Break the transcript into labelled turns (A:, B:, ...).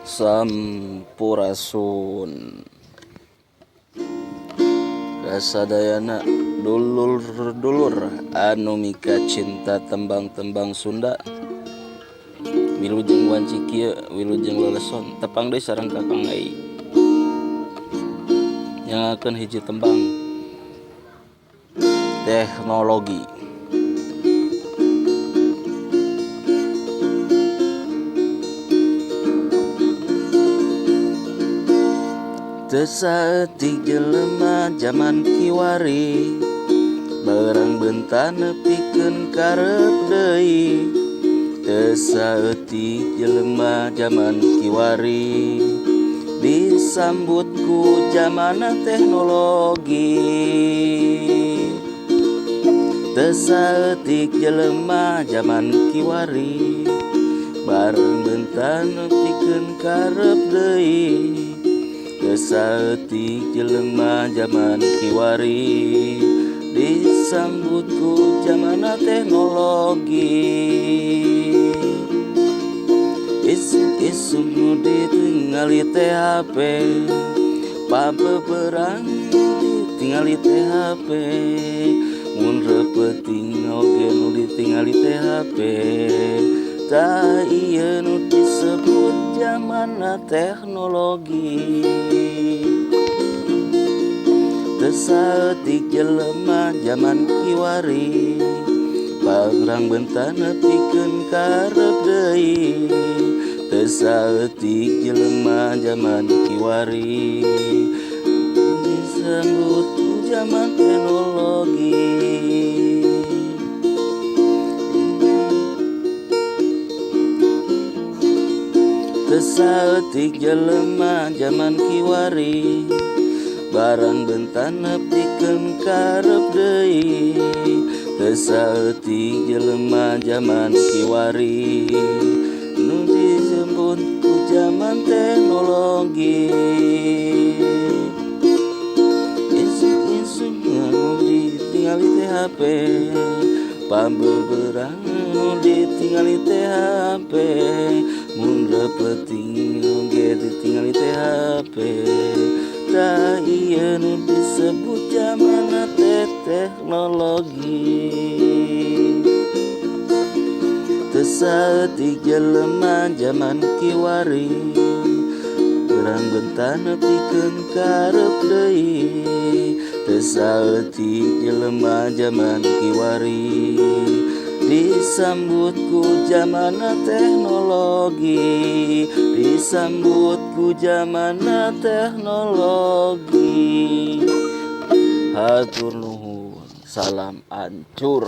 A: Sampurasun kasadayana dulur-dulur anu mika cinta tembang-tembang Sunda, wilujeng wanci kieu wilujeng leleson tepang deui sareng Kakang Ai nyangakeun hiji tembang teknologi. Teu saeutik jelema zaman kiwari, barang bentan nepikeun karep deui. Teu saeutik jelema zaman kiwari, disambut ku zamana teknologi. Teu saeutik jelema zaman kiwari, barang bentan nepikeun karep deui. Teu saeutik jelema zaman kiwari, disambut ku zamana teknologi. Isuk-isuk nu ditingali teh HP, pabeberang ditingali teh HP, mun repeuting oge nu ditingali teh HP. Tah ieu nu disebut zamanna teknologi. Teu saeutik jelema zaman kiwari, barang bentan nepikeun karep deui. Teu saeutik jelema zaman kiwari, disambut ku zaman teknologi. Teu saeutik jelema zaman kiwari, barang bentan nepikeun karep deui. Teu saeutik jelema zaman kiwari, nu disebut ku zaman teknologi. Isuk-isuk nu ditingali teh HP, pabeberang nu ditingali teh HP, mun repeuting oge ditingali teh HP. Tah ieu nu disebut zamanna teknologi. Teu saeutik jelema zaman kiwari, barang bentan nepikeun karep deui. Teu saeutik jelema zaman kiwari, disambut ku zamana teknologi. Disambut ku zamana teknologi. Hatur nuhun, salam ancur.